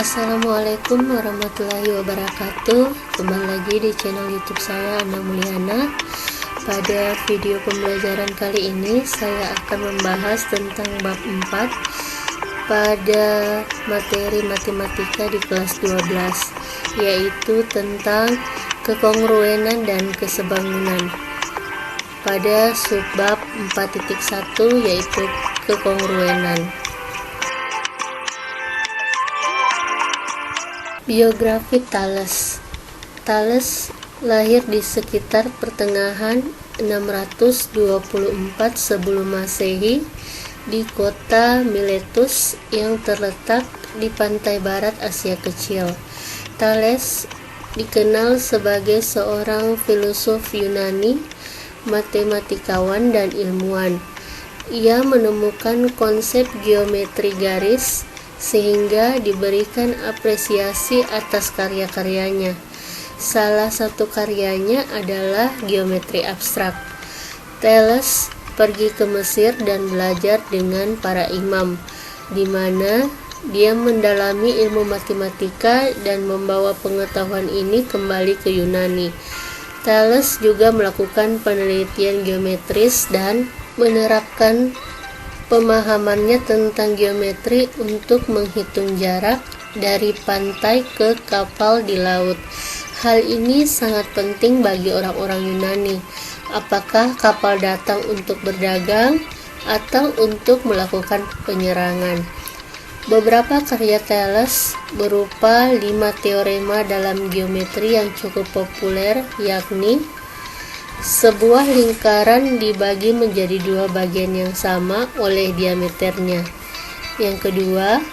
Assalamualaikum warahmatullahi wabarakatuh. Kembali lagi di channel YouTube saya, Ana Mulyana. Pada video pembelajaran kali ini saya akan membahas tentang bab 4 pada materi matematika di kelas 12, yaitu tentang kekongruenan dan kesebangunan. Pada subbab 4.1 yaitu kekongruenan. Biografi Thales. Thales lahir di sekitar pertengahan 624 sebelum Masehi di kota Miletus yang terletak di pantai barat Asia Kecil. Thales dikenal sebagai seorang filosof Yunani, matematikawan, dan ilmuwan. Ia menemukan konsep geometri garis sehingga diberikan apresiasi atas karya-karyanya. Salah satu karyanya adalah geometri abstrak. Thales pergi ke Mesir dan belajar dengan para imam, di mana dia mendalami ilmu matematika dan membawa pengetahuan ini kembali ke Yunani. Thales juga melakukan penelitian geometris dan menerapkan pemahamannya tentang geometri untuk menghitung jarak dari pantai ke kapal di laut. Hal ini sangat penting bagi orang-orang Yunani, apakah kapal datang untuk berdagang atau untuk melakukan penyerangan. Beberapa karya Thales berupa 5 teorema dalam geometri yang cukup populer, yakni sebuah lingkaran dibagi menjadi dua bagian yang sama oleh diameternya. Yang kedua,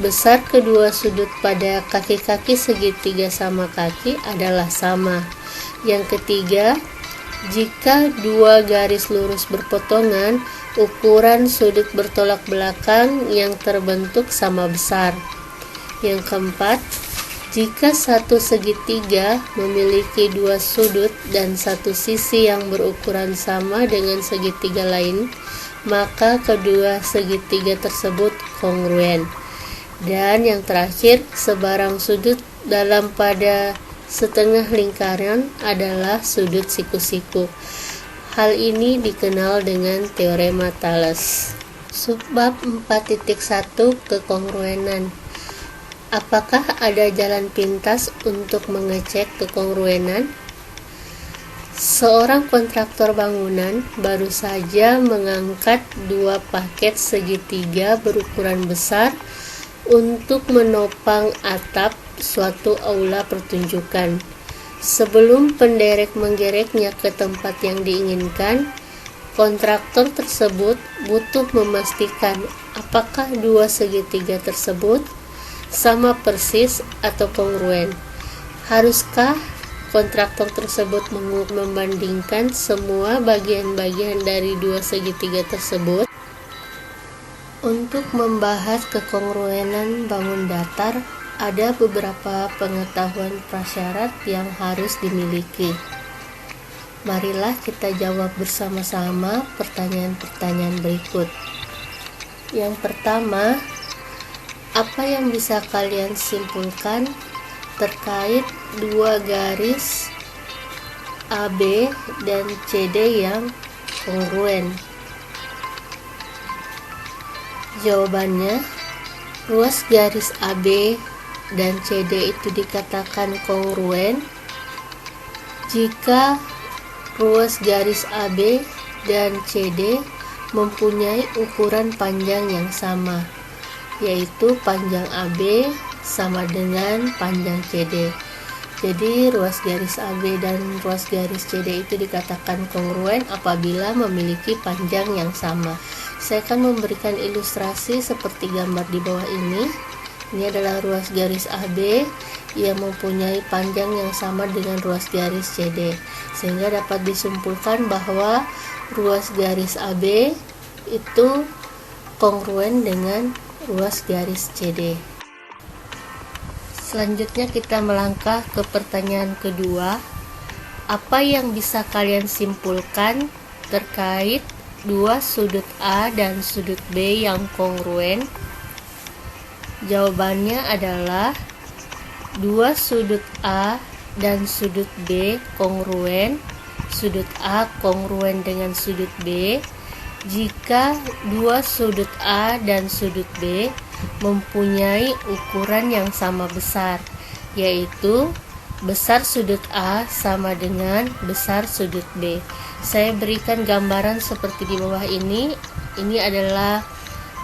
besar kedua sudut pada kaki-kaki segitiga sama kaki adalah sama. Yang ketiga, jika dua garis lurus berpotongan, ukuran sudut bertolak belakang yang terbentuk sama besar. Yang keempat, jika satu segitiga memiliki dua sudut dan satu sisi yang berukuran sama dengan segitiga lain, maka kedua segitiga tersebut kongruen. Dan yang terakhir, sebarang sudut dalam pada setengah lingkaran adalah sudut siku-siku. Hal ini dikenal dengan teorema Thales. Subbab 4.1 kekongruenan. Apakah ada jalan pintas untuk mengecek kekongruenan? Seorang kontraktor bangunan baru saja mengangkat dua paket segitiga berukuran besar untuk menopang atap suatu aula pertunjukan. Sebelum penderek menggereknya ke tempat yang diinginkan, kontraktor tersebut butuh memastikan apakah dua segitiga tersebut sama persis atau kongruen. Haruskah kontraktor tersebut membandingkan semua bagian-bagian dari dua segitiga tersebut? Untuk membahas kekongruenan bangun datar, ada beberapa pengetahuan prasyarat yang harus dimiliki. Marilah kita jawab bersama-sama pertanyaan-pertanyaan berikut. Yang pertama, apa yang bisa kalian simpulkan terkait dua garis AB dan CD yang kongruen? Jawabannya, ruas garis AB dan CD itu dikatakan kongruen jika ruas garis AB dan CD mempunyai ukuran panjang yang sama, yaitu panjang AB sama dengan panjang CD. Jadi ruas garis AB dan ruas garis CD itu dikatakan kongruen apabila memiliki panjang yang sama. Saya akan memberikan ilustrasi seperti gambar di bawah ini. Ini adalah ruas garis AB yang mempunyai panjang yang sama dengan ruas garis CD, sehingga dapat disimpulkan bahwa ruas garis AB itu kongruen dengan ruas garis CD. Selanjutnya kita melangkah ke pertanyaan kedua. Apa yang bisa kalian simpulkan terkait dua sudut A dan sudut B yang kongruen? Jawabannya adalah dua sudut A dan sudut B kongruen. Sudut A kongruen dengan sudut B jika dua sudut A dan sudut B mempunyai ukuran yang sama besar, yaitu besar sudut A sama dengan besar sudut B. Saya berikan gambaran seperti di bawah ini. Ini adalah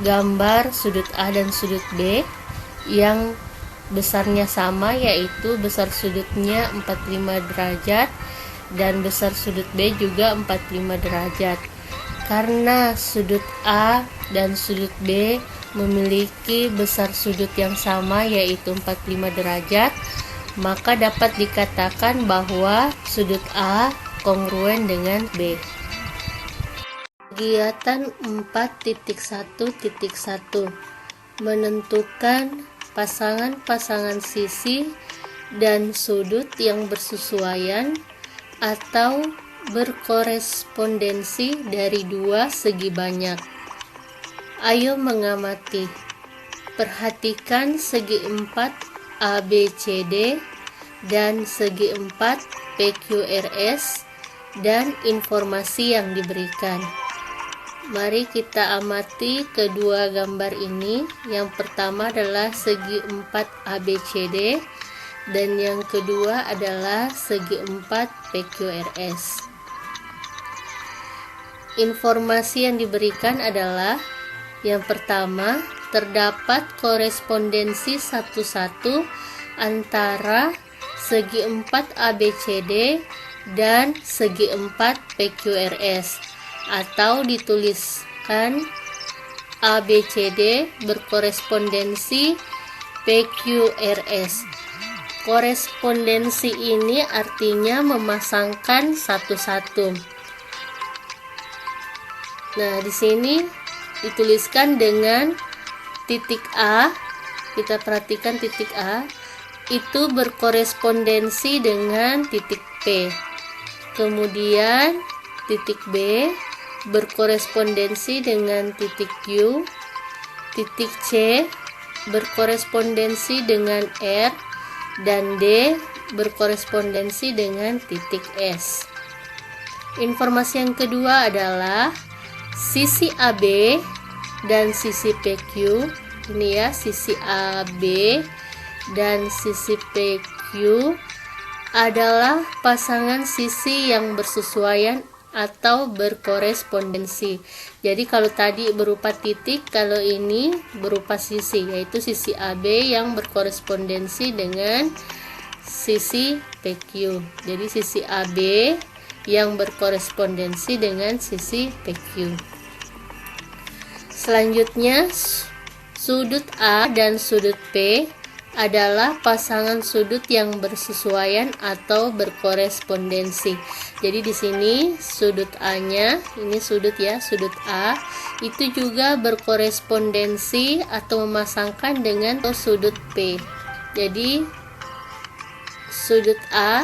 gambar sudut A dan sudut B yang besarnya sama, yaitu besar sudutnya 45 derajat dan besar sudut B juga 45 derajat. Karena sudut A dan sudut B memiliki besar sudut yang sama, yaitu 45 derajat, maka dapat dikatakan bahwa sudut A kongruen dengan B. Kegiatan 4.1.1 menentukan pasangan-pasangan sisi dan sudut yang bersesuaian atau berkorespondensi dari dua segi banyak. Ayo mengamati. Perhatikan segi 4 ABCD dan segi 4 PQRS dan informasi yang diberikan. Mari kita amati kedua gambar ini. Yang pertama adalah segi 4 ABCD dan yang kedua adalah segi 4 PQRS. Informasi yang diberikan adalah yang pertama, terdapat korespondensi 1:1 antara segi 4 ABCD dan segi 4 PQRS, atau dituliskan ABCD berkorespondensi PQRS. Korespondensi ini artinya memasangkan satu-satu. Nah, di sini dituliskan dengan titik A. Kita perhatikan titik A itu berkorespondensi dengan titik P. Kemudian titik B berkorespondensi dengan titik Q. Titik C berkorespondensi dengan R dan D berkorespondensi dengan titik S. Informasi yang kedua adalah sisi AB dan sisi PQ. Ini ya, sisi AB dan sisi PQ adalah pasangan sisi yang bersesuaian atau berkorespondensi. Jadi kalau tadi berupa titik, kalau ini berupa sisi, yaitu sisi AB yang berkorespondensi dengan sisi PQ. Jadi sisi AB yang berkorespondensi dengan sisi PQ. Selanjutnya, sudut A dan sudut P adalah pasangan sudut yang bersesuaian atau berkorespondensi. Jadi di sini sudut A-nya, ini sudut ya, sudut A itu juga berkorespondensi atau memasangkan dengan sudut P. Jadi sudut A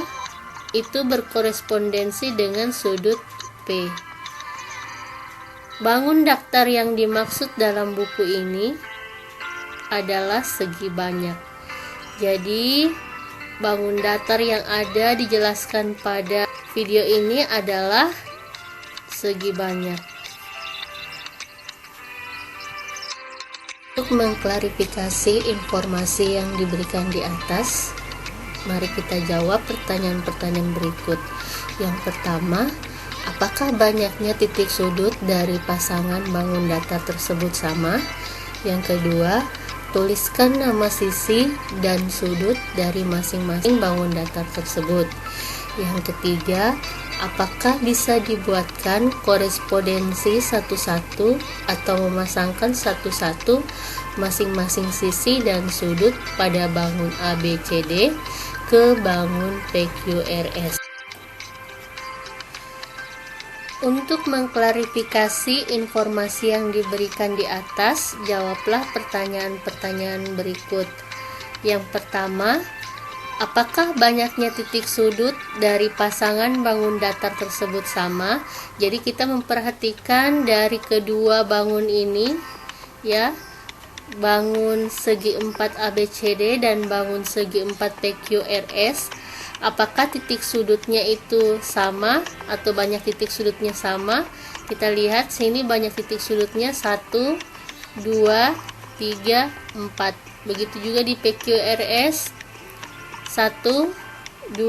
itu berkorespondensi dengan sudut P. Bangun datar yang dimaksud dalam buku ini adalah segi banyak. Jadi bangun datar yang ada dijelaskan pada video ini adalah segi banyak. Untuk mengklarifikasi informasi yang diberikan di atas, mari kita jawab pertanyaan-pertanyaan berikut. Yang pertama, apakah banyaknya titik sudut dari pasangan bangun datar tersebut sama? Yang kedua, tuliskan nama sisi dan sudut dari masing-masing bangun datar tersebut. Yang ketiga, apakah bisa dibuatkan korespondensi satu-satu atau memasangkan satu-satu masing-masing sisi dan sudut pada bangun ABCD ke bangun PQRS? Untuk mengklarifikasi informasi yang diberikan di atas, jawablah pertanyaan-pertanyaan berikut. Yang pertama, apakah banyaknya titik sudut dari pasangan bangun datar tersebut sama? Jadi kita memperhatikan dari kedua bangun ini, ya, bangun segi 4 ABCD dan bangun segi 4 PQRS. Apakah titik sudutnya itu sama atau banyak titik sudutnya sama? Kita lihat sini banyak titik sudutnya 1, 2, 3, 4. Begitu juga di PQRS 1, 2,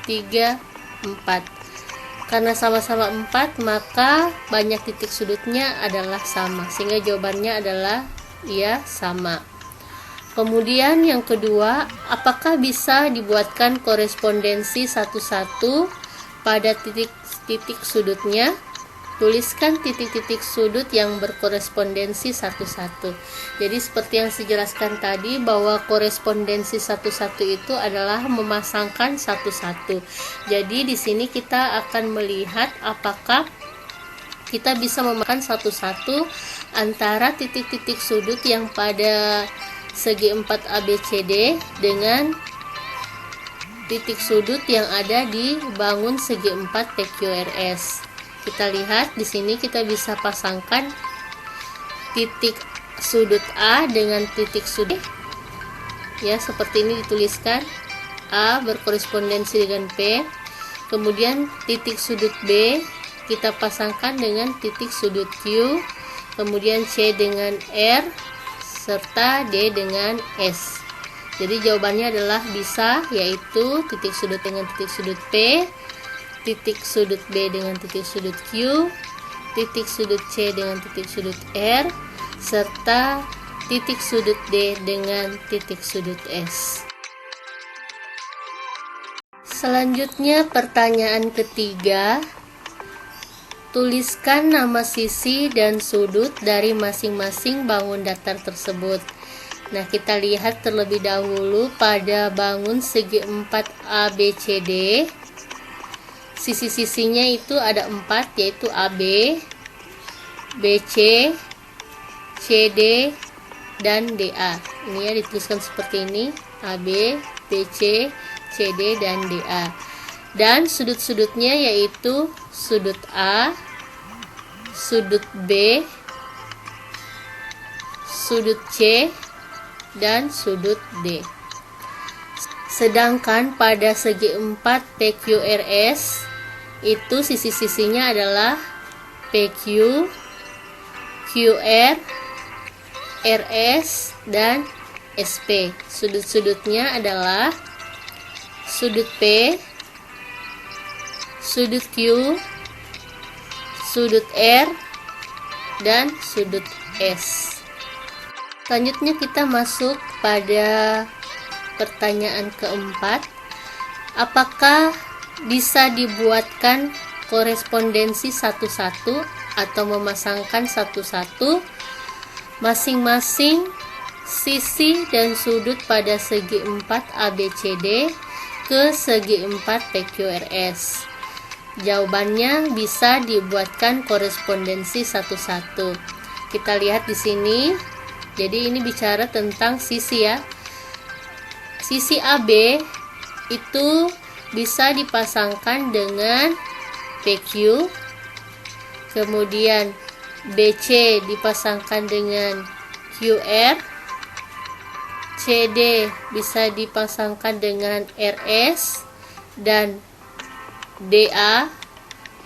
3, 4. Karena sama-sama 4, maka banyak titik sudutnya adalah sama, sehingga jawabannya adalah iya, sama. Kemudian yang kedua, apakah bisa dibuatkan korespondensi satu-satu pada titik-titik sudutnya? Tuliskan titik-titik sudut yang berkorespondensi satu-satu. Jadi seperti yang saya jelaskan tadi, bahwa korespondensi satu-satu itu adalah memasangkan satu-satu. Jadi di sini kita akan melihat apakah kita bisa memasangkan satu-satu antara titik-titik sudut yang pada segi 4 ABCD dengan titik sudut yang ada di bangun segi 4 PQRS. Kita lihat di sini kita bisa pasangkan titik sudut A dengan titik sudut B. Ya, seperti ini dituliskan. A berkorespondensi dengan P. Kemudian titik sudut B kita pasangkan dengan titik sudut Q. Kemudian C dengan R serta D dengan S. Jadi jawabannya adalah bisa, yaitu titik sudut dengan titik sudut P, titik sudut B dengan titik sudut Q, titik sudut C dengan titik sudut R, serta titik sudut D dengan titik sudut S. Selanjutnya pertanyaan ketiga. Tuliskan nama sisi dan sudut dari masing-masing bangun datar tersebut. Nah, kita lihat terlebih dahulu pada bangun segi 4 ABCD. Sisi-sisinya itu ada 4, yaitu AB, BC, CD, dan DA. Ini ya dituliskan seperti ini, AB, BC, CD, dan DA. Dan sudut-sudutnya yaitu sudut A, sudut B, sudut C, dan sudut D. Sedangkan pada segi 4 PQRS itu sisi-sisinya adalah PQ, QR, RS, dan SP. Sudut-sudutnya adalah sudut P, sudut Q, sudut R, dan sudut S. Selanjutnya kita masuk pada pertanyaan keempat. Apakah bisa dibuatkan korespondensi satu-satu atau memasangkan satu-satu masing-masing sisi dan sudut pada segi 4 ABCD ke segi 4 PQRS? Jawabannya bisa dibuatkan korespondensi satu-satu. Kita lihat di sini. Jadi ini bicara tentang sisi ya. Sisi AB itu bisa dipasangkan dengan PQ. Kemudian BC dipasangkan dengan QR. CD bisa dipasangkan dengan RS, dan DA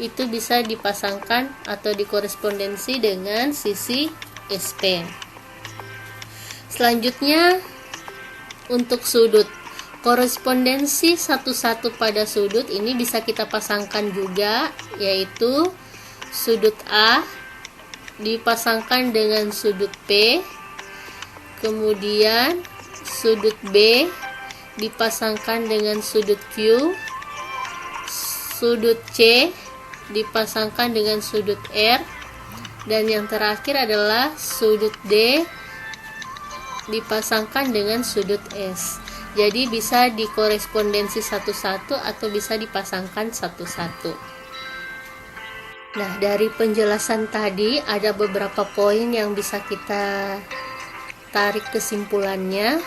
itu bisa dipasangkan atau dikorespondensi dengan sisi SP. Selanjutnya untuk sudut, korespondensi satu-satu pada sudut ini bisa kita pasangkan juga, yaitu sudut A dipasangkan dengan sudut P, kemudian sudut B dipasangkan dengan sudut Q, sudut C dipasangkan dengan sudut R, dan yang terakhir adalah sudut D dipasangkan dengan sudut S. Jadi bisa dikorespondensi satu-satu atau bisa dipasangkan satu-satu. Nah, dari penjelasan tadi ada beberapa poin yang bisa kita tarik kesimpulannya.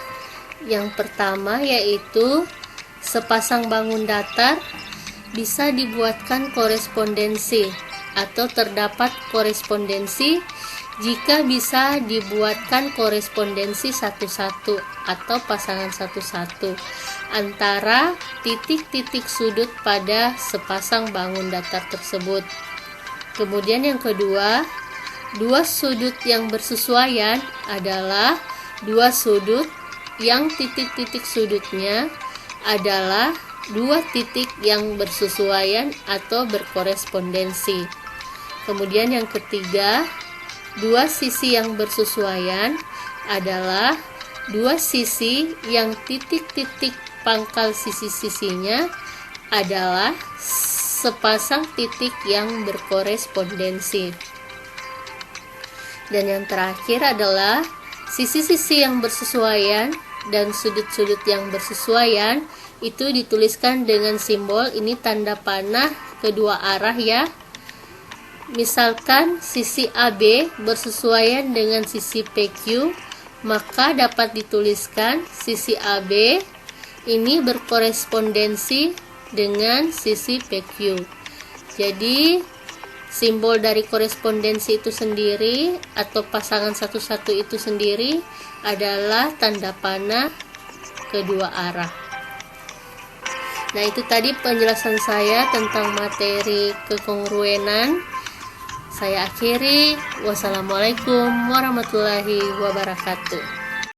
Yang pertama yaitu sepasang bangun datar bisa dibuatkan korespondensi atau terdapat korespondensi jika bisa dibuatkan korespondensi satu-satu atau pasangan satu-satu antara titik-titik sudut pada sepasang bangun datar tersebut. Kemudian yang kedua, dua sudut yang bersesuaian adalah dua sudut yang titik-titik sudutnya adalah dua titik yang bersesuaian atau berkorespondensi. Kemudian yang ketiga, dua sisi yang bersesuaian adalah dua sisi yang titik-titik pangkal sisi-sisinya adalah sepasang titik yang berkorespondensi. Dan yang terakhir adalah sisi-sisi yang bersesuaian dan sudut-sudut yang bersesuaian itu dituliskan dengan simbol, ini tanda panah kedua arah ya. Misalkan sisi AB bersesuaian dengan sisi PQ, maka dapat dituliskan sisi AB ini berkorespondensi dengan sisi PQ. Jadi simbol dari korespondensi itu sendiri atau pasangan satu-satu itu sendiri adalah tanda panah kedua arah. Nah, itu tadi penjelasan saya tentang materi kekongruenan. Saya akhiri. Wassalamualaikum warahmatullahi wabarakatuh.